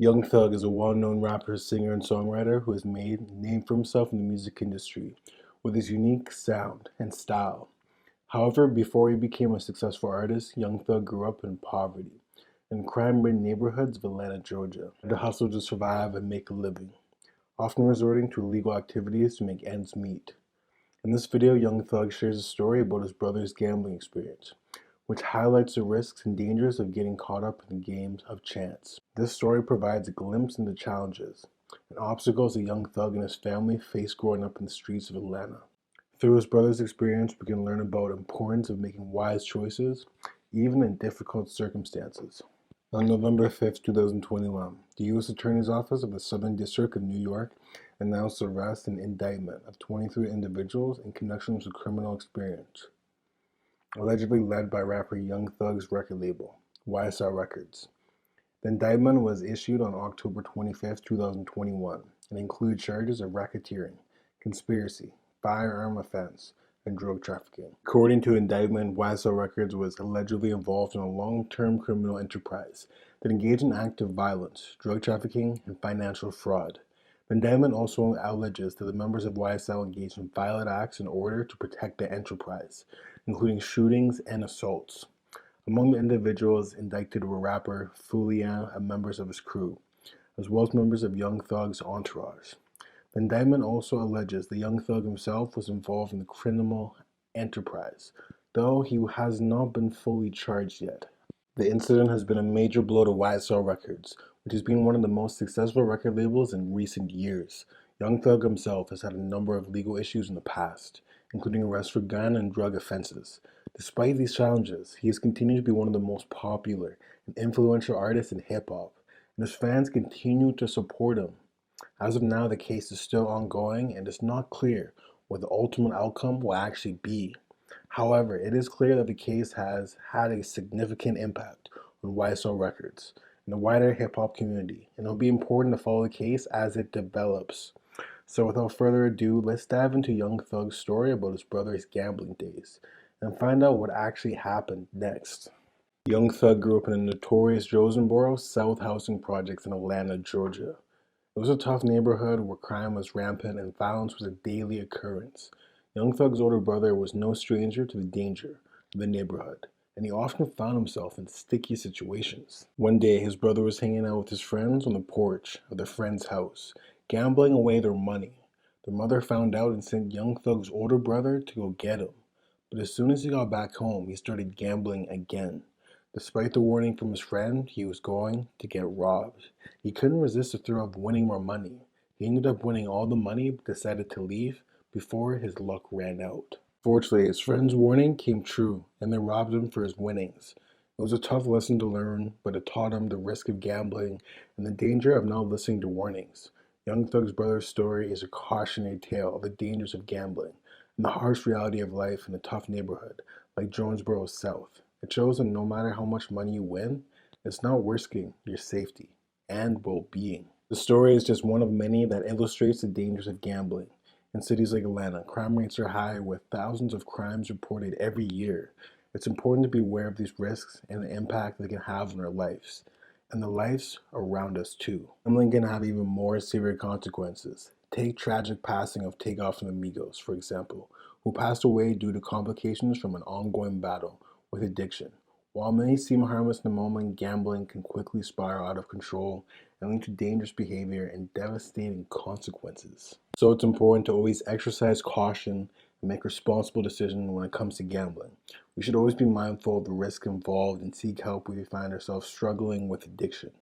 Young Thug is a well-known rapper, singer, and songwriter who has made a name for himself in the music industry with his unique sound and style. However, before he became a successful artist, Young Thug grew up in poverty in crime-ridden neighborhoods of Atlanta, Georgia, had to hustle to survive and make a living, often resorting to illegal activities to make ends meet. In this video, Young Thug shares a story about his brother's gambling experience, which highlights the risks and dangers of getting caught up in the games of chance. This story provides a glimpse into challenges and obstacles a young thug and his family face growing up in the streets of Atlanta. Through his brother's experience, we can learn about the importance of making wise choices, even in difficult circumstances. On November 5th, 2021, the U.S. Attorney's Office of the Southern District of New York announced the arrest and indictment of 23 individuals in connection with a criminal experience allegedly led by rapper Young Thug's record label, YSL Records. The indictment was issued on October 25, 2021, and included charges of racketeering, conspiracy, firearm offense, and drug trafficking. According to the indictment, YSL Records was allegedly involved in a long-term criminal enterprise that engaged in active violence, drug trafficking, and financial fraud. The indictment also alleges that the members of YSL engaged in violent acts in order to protect the enterprise, including shootings and assaults. Among the individuals indicted were rapper Foolii and members of his crew, as well as members of Young Thug's entourage. The indictment also alleges that Young Thug himself was involved in the criminal enterprise, though he has not been fully charged yet. The incident has been a major blow to YSL Records, which has been one of the most successful record labels in recent years. Young Thug himself has had a number of legal issues in the past, including arrests for gun and drug offenses. Despite these challenges, he has continued to be one of the most popular and influential artists in hip-hop, and his fans continue to support him. As of now, the case is still ongoing and it's not clear what the ultimate outcome will actually be. However, it is clear that the case has had a significant impact on YSL Records and the wider hip-hop community, and it'll be important to follow the case as it develops. So without further ado, let's dive into Young Thug's story about his brother's gambling days and find out what actually happened next. Young Thug grew up in the notorious Jonesboro South housing projects in Atlanta, Georgia. It was a tough neighborhood where crime was rampant and violence was a daily occurrence. Young Thug's older brother was no stranger to the danger of the neighborhood, and he often found himself in sticky situations. One day, his brother was hanging out with his friends on the porch of their friend's house, gambling away their money. Their mother found out and sent Young Thug's older brother to go get him. But as soon as he got back home, he started gambling again. Despite the warning from his friend, he was going to get robbed. He couldn't resist the thrill of winning more money. He ended up winning all the money but decided to leave before his luck ran out. Fortunately, his friend's warning came true and they robbed him for his winnings. It was a tough lesson to learn, but it taught him the risk of gambling and the danger of not listening to warnings. Young Thug's brother's story is a cautionary tale of the dangers of gambling and the harsh reality of life in a tough neighborhood like Jonesboro South. It shows that no matter how much money you win, it's not risking your safety and well-being. The story is just one of many that illustrates the dangers of gambling. In cities like Atlanta, crime rates are high with thousands of crimes reported every year. It's important to be aware of these risks and the impact they can have on our lives and the lives around us too. Gambling can have even more severe consequences. Take tragic passing of Takeoff and the Migos, for example, who passed away due to complications from an ongoing battle with addiction. While many seem harmless in the moment, gambling can quickly spiral out of control and lead to dangerous behavior and devastating consequences. So it's important to always exercise caution and make responsible decisions when it comes to gambling. We should always be mindful of the risk involved and seek help if we find ourselves struggling with addiction.